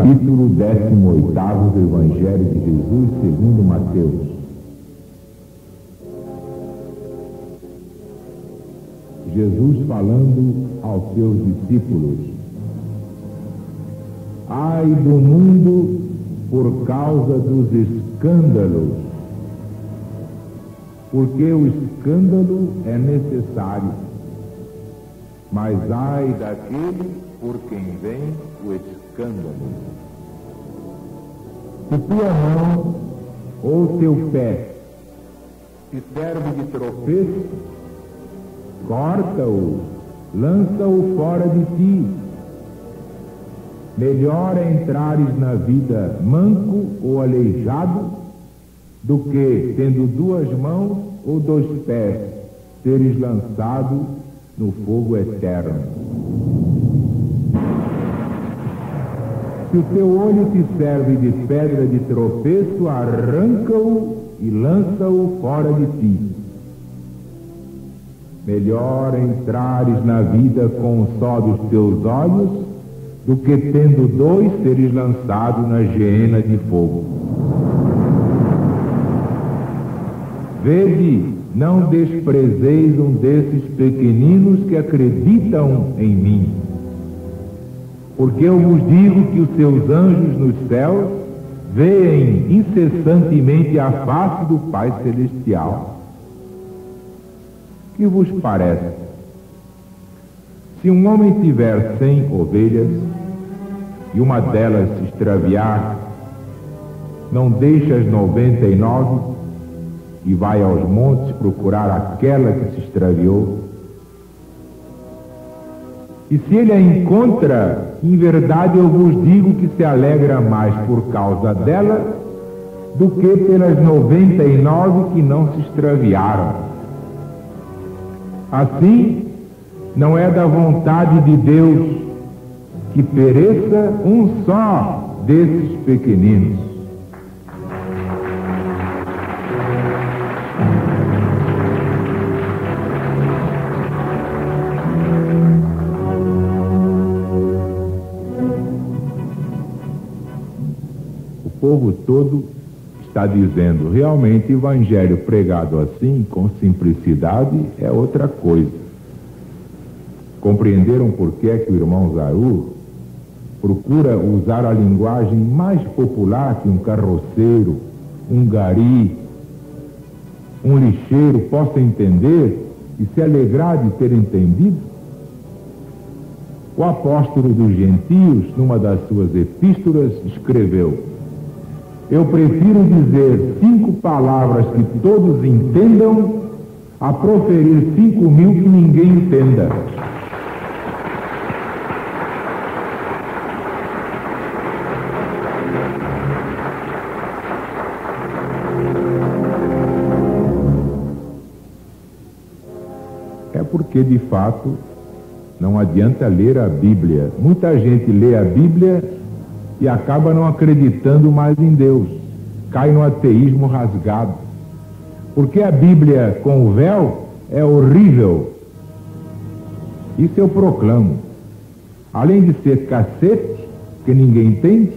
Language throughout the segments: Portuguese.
capítulo 18 do Evangelho de Jesus segundo Mateus. Jesus falando aos seus discípulos: ai do mundo por causa dos escândalos, porque o escândalo é necessário, mas ai daquele por quem vem o escândalo. Se tua mão ou teu pé te serve de tropeço, corta-o, lança-o fora de ti. Melhor é entrares na vida manco ou aleijado, do que, tendo duas mãos ou dois pés, seres lançado no fogo eterno. Se o teu olho te serve de pedra de tropeço, arranca-o e lança-o fora de ti. Melhor entrares na vida com um só dos teus olhos, do que, tendo dois, seres lançado na geena de fogo. Vede, não desprezeis um desses pequeninos que acreditam em mim. Porque eu vos digo que os seus anjos nos céus veem incessantemente a face do Pai Celestial. Que vos parece? Se um homem tiver 100 ovelhas e uma delas se extraviar, não deixa as 99 e vai aos montes procurar aquela que se extraviou? E se ele a encontra, em verdade eu vos digo que se alegra mais por causa dela do que pelas 99 que não se extraviaram. Assim, não é da vontade de Deus que pereça um só desses pequeninos. O povo todo está dizendo: realmente, o evangelho pregado assim, com simplicidade, é outra coisa. Compreenderam por que é que o irmão Zaru procura usar a linguagem mais popular que um carroceiro, um gari, um lixeiro possa entender e se alegrar de ter entendido? O apóstolo dos gentios, numa das suas epístolas, escreveu: eu prefiro dizer 5 palavras que todos entendam a proferir 5.000 que ninguém entenda. É porque, de fato, não adianta ler a Bíblia. Muita gente lê a Bíblia e acaba não acreditando mais em Deus. Cai no ateísmo rasgado. Porque a Bíblia com o véu é horrível. Isso eu proclamo. Além de ser cacete, que ninguém entende,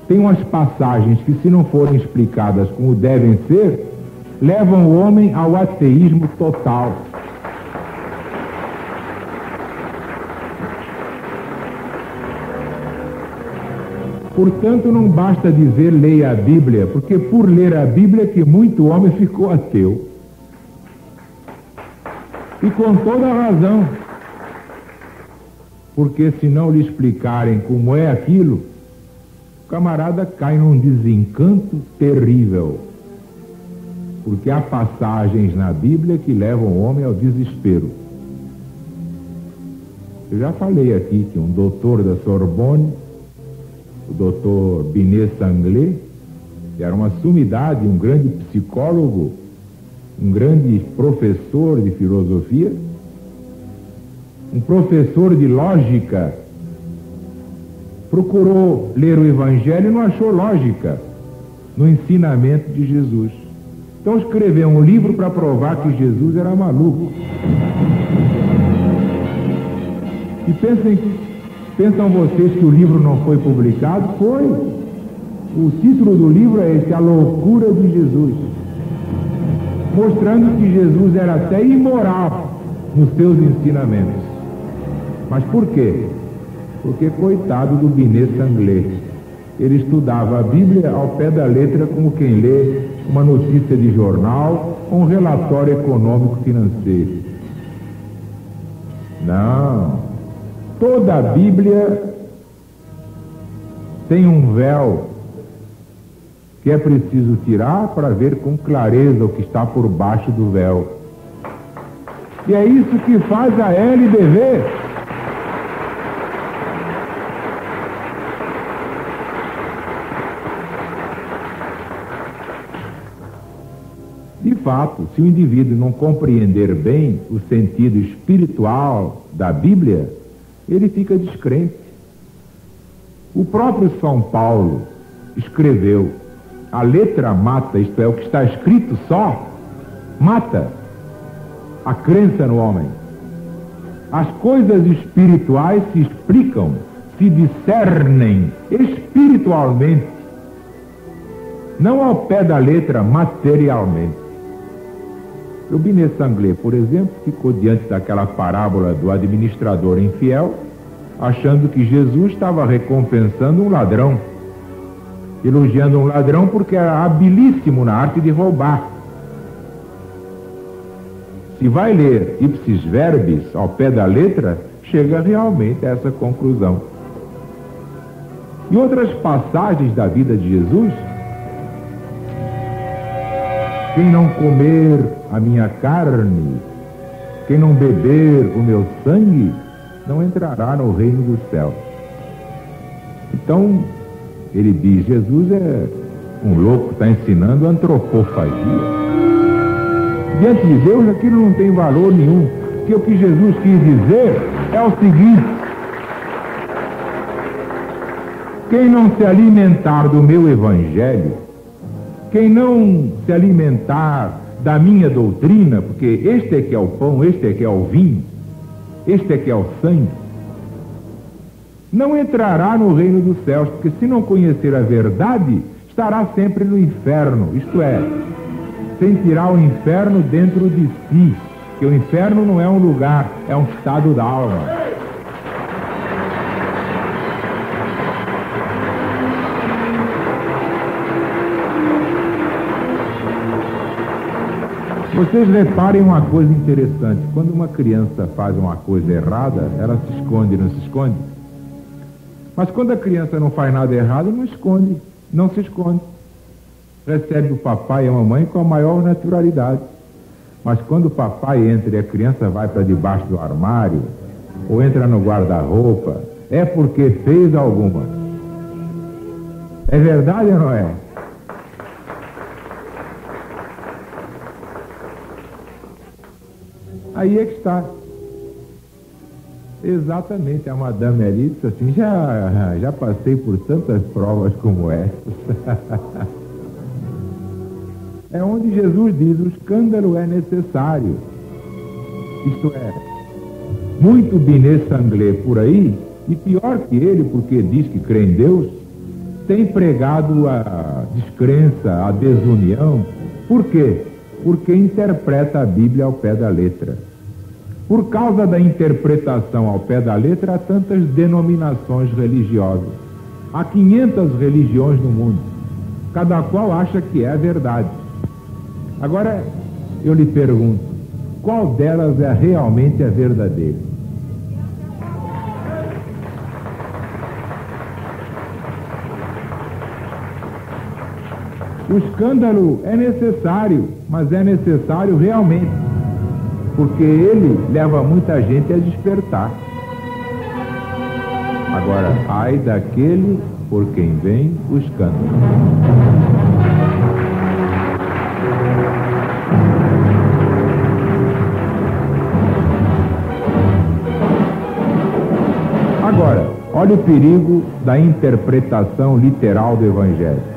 tem umas passagens que, se não forem explicadas como devem ser, levam o homem ao ateísmo total. Portanto, não basta dizer leia a Bíblia, porque por ler a Bíblia que muito homem ficou ateu. E com toda a razão. Porque se não lhe explicarem como é aquilo, o camarada cai num desencanto terrível. Porque há passagens na Bíblia que levam o homem ao desespero. Eu já falei aqui que um doutor da Sorbonne, o doutor Binet Sanglé, que era uma sumidade, um grande psicólogo, um grande professor de filosofia, um professor de lógica, procurou ler o Evangelho e não achou lógica no ensinamento de Jesus. Então escreveu um livro para provar que Jesus era maluco. E pensem Pensam vocês que o livro não foi publicado? Foi. O título do livro é esse, A Loucura de Jesus, mostrando que Jesus era até imoral nos seus ensinamentos. Mas por quê? Porque coitado do Binet Sanglé, ele estudava a Bíblia ao pé da letra como quem lê uma notícia de jornal ou um relatório econômico financeiro. Não. Toda a Bíblia tem um véu que é preciso tirar para ver com clareza o que está por baixo do véu. E é isso que faz a LBV. De fato, se o indivíduo não compreender bem o sentido espiritual da Bíblia, ele fica descrente. O próprio São Paulo escreveu: a letra mata, isto é, o que está escrito só, mata a crença no homem. As coisas espirituais se explicam, se discernem espiritualmente, não ao pé da letra, materialmente. O Binet Sanglé, por exemplo, ficou diante daquela parábola do administrador infiel, achando que Jesus estava recompensando um ladrão, elogiando um ladrão porque era habilíssimo na arte de roubar. Se vai ler ipsis verbis ao pé da letra, chega realmente a essa conclusão. E outras passagens da vida de Jesus: quem não comer a minha carne, quem não beber o meu sangue, não entrará no reino dos céus. Então, ele diz, Jesus é um louco, está ensinando antropofagia. Diante de Deus, aquilo não tem valor nenhum, porque o que Jesus quis dizer é o seguinte: quem não se alimentar do meu evangelho, quem não se alimentar da minha doutrina, porque este é que é o pão, este é que é o vinho, este é que é o sangue, não entrará no reino dos céus, porque se não conhecer a verdade, estará sempre no inferno, isto é, sentirá o inferno dentro de si, que o inferno não é um lugar, é um estado da alma. Vocês reparem uma coisa interessante: quando uma criança faz uma coisa errada, ela se esconde, não se esconde? Mas quando a criança não faz nada errado, não esconde, não se esconde. Recebe o papai e a mamãe com a maior naturalidade. Mas quando o papai entra e a criança vai para debaixo do armário, ou entra no guarda-roupa, é porque fez alguma. É verdade ou não é? Aí é que está. Exatamente, a Madame ali disse assim: já passei por tantas provas como essas. É onde Jesus diz: o escândalo é necessário. Isto é, muito Binet Sanglé por aí, e pior que ele, porque diz que crê em Deus, tem pregado a descrença, a desunião. Por quê? Porque interpreta a Bíblia ao pé da letra. Por causa da interpretação ao pé da letra, há tantas denominações religiosas. Há 500 religiões no mundo. Cada qual acha que é a verdade. Agora, eu lhe pergunto, qual delas é realmente a verdadeira? O escândalo é necessário, mas é necessário realmente, porque ele leva muita gente a despertar. Agora, ai daquele por quem vem o escândalo. Agora, olha o perigo da interpretação literal do Evangelho.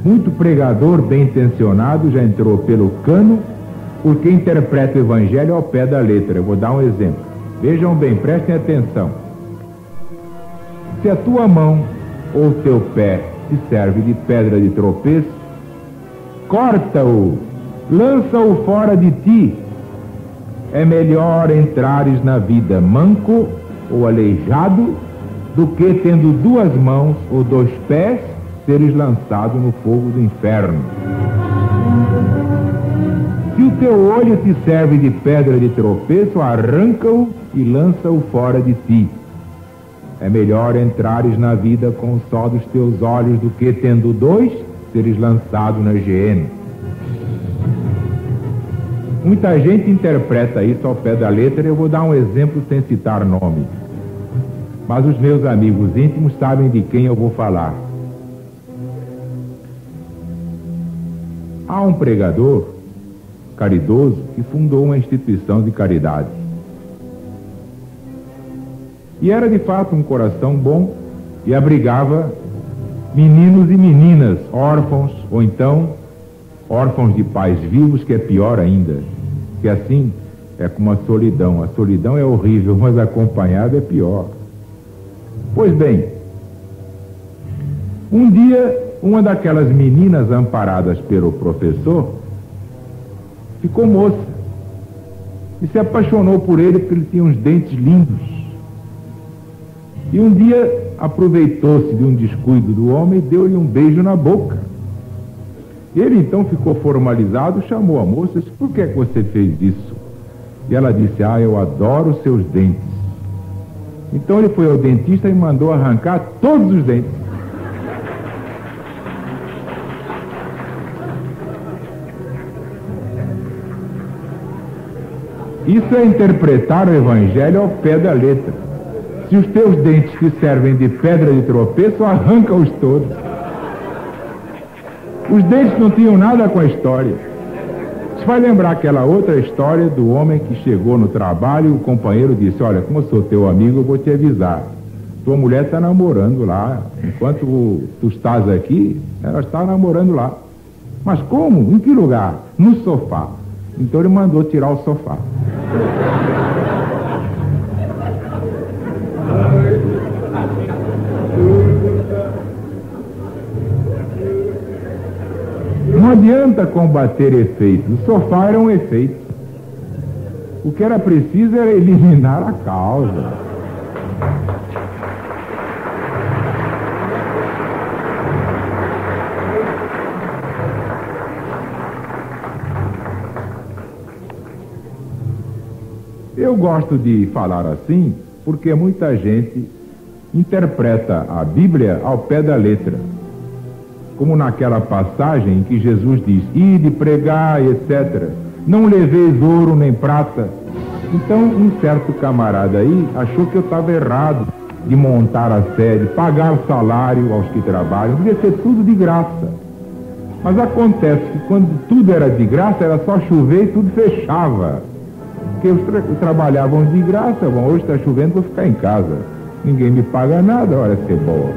Muito pregador bem intencionado já entrou pelo cano porque interpreta o Evangelho ao pé da letra. Eu vou dar um exemplo. Vejam bem, prestem atenção. Se a tua mão ou teu pé te serve de pedra de tropeço, corta-o, lança-o fora de ti. É melhor entrares na vida manco ou aleijado do que, tendo duas mãos ou dois pés, seres lançado no fogo do inferno. Se o teu olho te serve de pedra de tropeço, arranca-o e lança-o fora de ti. É melhor entrares na vida com só dos teus olhos do que, tendo dois, seres lançado na geena. Muita gente interpreta isso ao pé da letra, e eu vou dar um exemplo sem citar nome. Mas os meus amigos íntimos sabem de quem eu vou falar. Há um pregador caridoso que fundou uma instituição de caridade. E era de fato um coração bom e abrigava meninos e meninas órfãos, ou então órfãos de pais vivos, que é pior ainda, que assim é como a solidão. A solidão é horrível, mas acompanhada é pior. Pois bem, um dia uma daquelas meninas amparadas pelo professor ficou moça e se apaixonou por ele porque ele tinha uns dentes lindos. E um dia aproveitou-se de um descuido do homem e deu-lhe um beijo na boca. Ele então ficou formalizado, chamou a moça e disse: por que é que você fez isso? E ela disse: eu adoro seus dentes. Então ele foi ao dentista e mandou arrancar todos os dentes. Isso é interpretar o Evangelho ao pé da letra. Se os teus dentes te servem de pedra de tropeço, arranca-os todos. Os dentes não tinham nada com a história. Você vai lembrar aquela outra história do homem que chegou no trabalho e o companheiro disse: olha, como eu sou teu amigo, eu vou te avisar. Tua mulher está namorando lá. Enquanto tu estás aqui, ela está namorando lá. Mas como? Em que lugar? No sofá. Então ele mandou tirar o sofá. Não adianta combater efeitos. O sofá era um efeito. O que era preciso era eliminar a causa. Eu gosto de falar assim porque muita gente interpreta a Bíblia ao pé da letra. Como naquela passagem em que Jesus diz: ide, pregai, etc. Não leveis ouro nem prata. Então um certo camarada aí achou que eu estava errado de montar a sede, pagar o salário aos que trabalham, devia ser tudo de graça. Mas acontece que quando tudo era de graça, era só chover e tudo fechava. Porque os trabalhavam de graça. Bom, hoje está chovendo, vou ficar em casa. Ninguém me paga nada, olha que boa.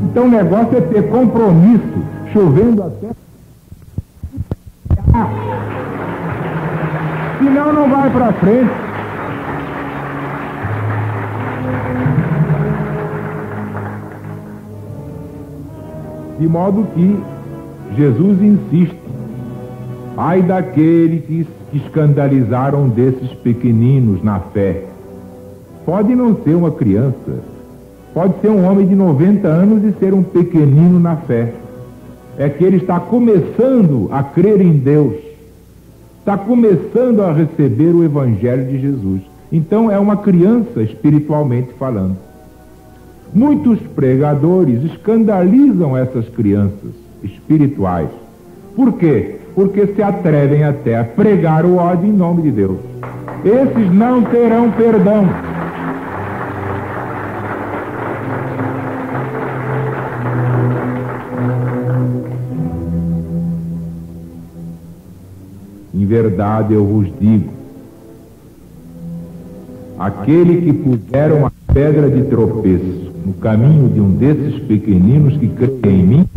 Então o negócio é ter compromisso, chovendo até... Senão não vai para frente. De modo que Jesus insiste: ai daquele que escandalizaram desses pequeninos na fé. Pode não ser uma criança, pode ser um homem de 90 anos e ser um pequenino na fé. É que ele está começando a crer em Deus, está começando a receber o Evangelho de Jesus. Então é uma criança espiritualmente falando. Muitos pregadores escandalizam essas crianças espirituais. Por quê? Porque se atrevem até a pregar o ódio em nome de Deus. Esses não terão perdão. Em verdade eu vos digo, aquele que puser uma pedra de tropeço no caminho de um desses pequeninos que creem em mim,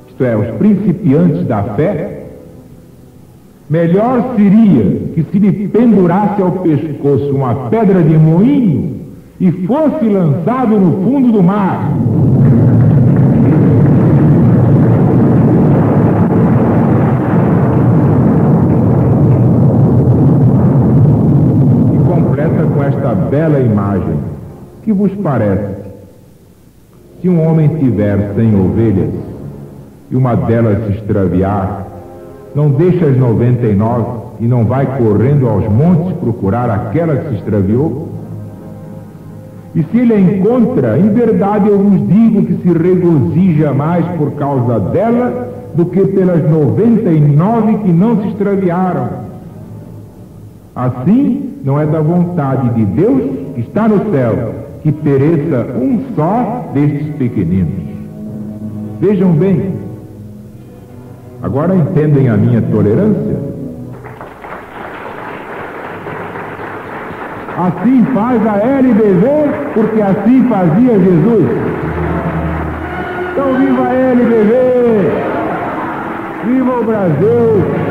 isto é, os principiantes da fé, melhor seria que se lhe pendurasse ao pescoço uma pedra de moinho e fosse lançado no fundo do mar. E completa com esta bela imagem. Que vos parece? Se um homem tiver 100 ovelhas e uma delas se extraviar, não deixa as 99 e não vai correndo aos montes procurar aquela que se extraviou? E se ele a encontra, em verdade eu vos digo que se regozija mais por causa dela do que pelas 99 que não se extraviaram. Assim, não é da vontade de Deus que está no céu que pereça um só destes pequeninos. Vejam bem, agora entendem a minha tolerância? Assim faz a LBV, porque assim fazia Jesus. Então viva a LBV! Viva o Brasil!